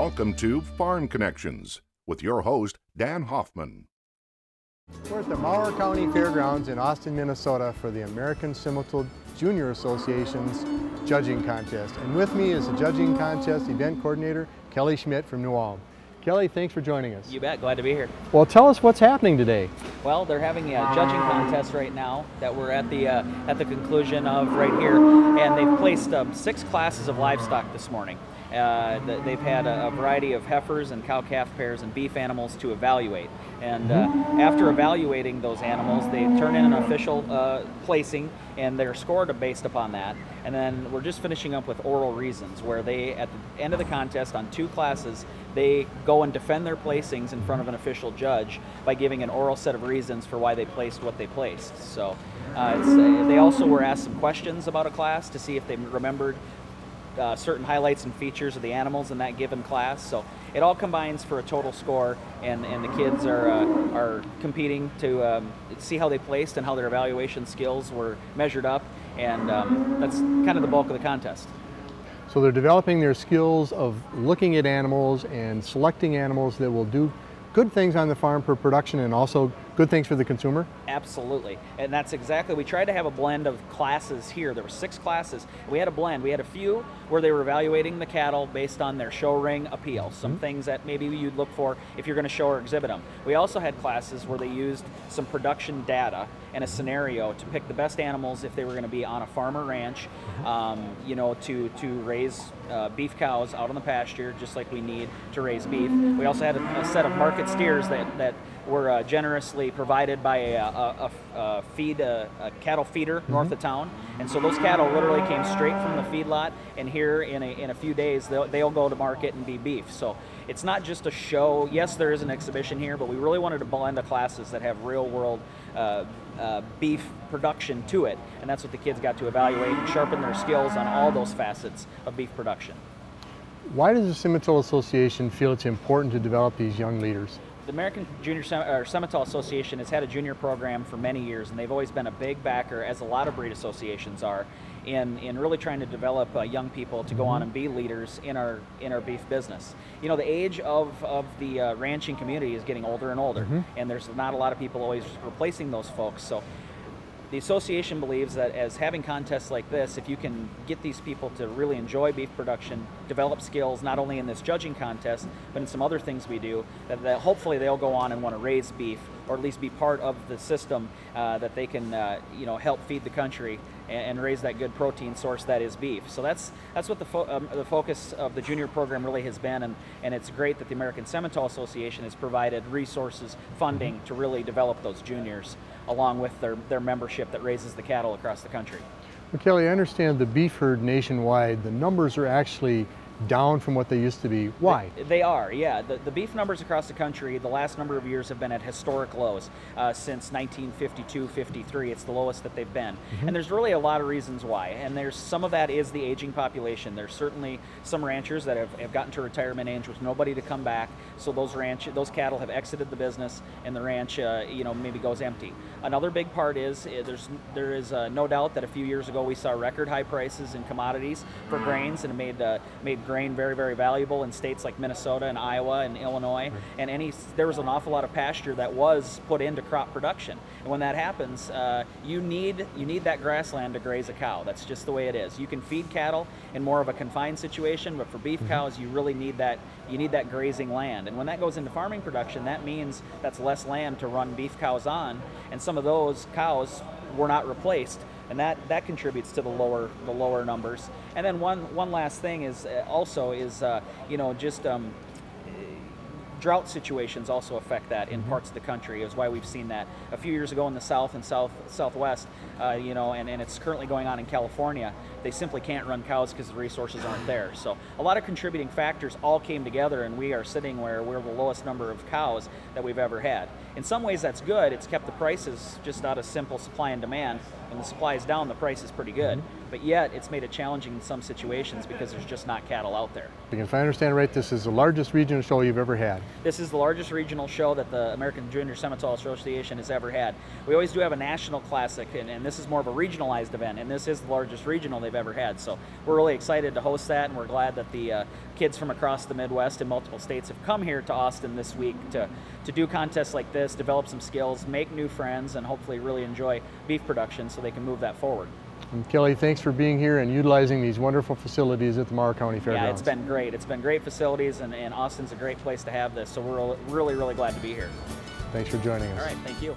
Welcome to Farm Connections with your host, Dan Hoffman. We're at the Mower County Fairgrounds in Austin, Minnesota for the American Simmental Junior Association's judging contest. And with me is the judging contest event coordinator, Kelly Schmidt from New Ulm. Kelly, thanks for joining us. You bet, glad to be here. Well, tell us what's happening today. Well, they're having a judging contest right now that we're at the conclusion of right here, and they've placed 6 classes of livestock this morning. They've had a variety of heifers and cow-calf pairs and beef animals to evaluate. And after evaluating those animals, they turn in an official placing, and they're scored based upon that. And then we're just finishing up with oral reasons, where they, at the end of the contest on 2 classes, they go and defend their placings in front of an official judge by giving an oral set of reasons for why they placed what they placed. So they also were asked some questions about a class to see if they remembered certain highlights and features of the animals in that given class. So it all combines for a total score, and the kids are competing to see how they placed and how their evaluation skills were measured up, and that's kind of the bulk of the contest. So they're developing their skills of looking at animals and selecting animals that will do good things on the farm for production and also good things for the consumer? Absolutely, and that's exactly, we tried to have a blend of classes here. There were 6 classes. We had a blend. We had a few where they were evaluating the cattle based on their show ring appeal, some things that maybe you'd look for if you're going to show or exhibit them. We also had classes where they used some production data and a scenario to pick the best animals if they were going to be on a farm or ranch, you know, to raise beef cows out on the pasture, just like we need to raise beef. We also had a set of market steers that were generously provided by a cattle feeder north of town, and so those cattle literally came straight from the feedlot, and here in a few days they'll go to market and be beef. So it's not just a show. Yes, there is an exhibition here, but we really wanted to blend the classes that have real world beef production to it, and that's what the kids got to evaluate and sharpen their skills on all those facets of beef production. Why does the Simmental Association feel it's important to develop these young leaders? The American Simmental Association has had a junior program for many years, and they've always been a big backer, as a lot of breed associations are, in really trying to develop young people to go on and be leaders in our beef business. You know, the age of the ranching community is getting older and older, and there's not a lot of people always replacing those folks. So the association believes that as having contests like this, if you can get these people to really enjoy beef production, develop skills not only in this judging contest, but in some other things we do, that hopefully they'll go on and want to raise beef, or at least be part of the system that they can you know, help feed the country and raise that good protein source that is beef. So that's what the focus of the junior program really has been, and it's great that the American Simmental Association has provided resources, funding to really develop those juniors, along with their membership that raises the cattle across the country. Well, Kelly, I understand the beef herd nationwide, the numbers are actually down from what they used to be. Why? They are, yeah. The beef numbers across the country, the last number of years have been at historic lows since 1952-53. It's the lowest that they've been. And there's really a lot of reasons why. And there's some of that is the aging population. There's certainly some ranchers that have gotten to retirement age with nobody to come back. So those cattle have exited the business, and the ranch you know, maybe goes empty. Another big part is there is no doubt that a few years ago we saw record high prices in commodities for grains, and it made grain very, very valuable in states like Minnesota and Iowa and Illinois, and there was an awful lot of pasture that was put into crop production. And when that happens, you need that grassland to graze a cow. That's just the way it is. You can feed cattle in more of a confined situation, but for beef cows, you really need that. You need that grazing land. And when that goes into farming production, that means that's less land to run beef cows on, and some of those cows were not replaced, and that contributes to the lower numbers. And then one last thing is you know, just drought situations also affect that in parts of the country. Is why we've seen that a few years ago in the South and Southwest, you know, and it's currently going on in California. They simply can't run cows because the resources aren't there. So a lot of contributing factors all came together, and we are sitting where we're the lowest number of cows that we've ever had. In some ways that's good. It's kept the prices just out of simple supply and demand. When the supply is down, the price is pretty good. but yet it's made it challenging in some situations because there's just not cattle out there. If I understand right, this is the largest regional show you've ever had. This is the largest regional show that the American Junior Simmental Association has ever had. We always do have a national classic, and this is more of a regionalized event, and this is the largest regional they've ever had. So we're really excited to host that, and we're glad that the kids from across the Midwest and multiple states have come here to Austin this week to do contests like this, develop some skills, make new friends, and hopefully really enjoy beef production so they can move that forward. And Kelly, thanks for being here and utilizing these wonderful facilities at the Mower County Fairgrounds. Yeah, it's been great. It's been great facilities, and Austin's a great place to have this, so we're really, really glad to be here. Thanks for joining us. All right, thank you.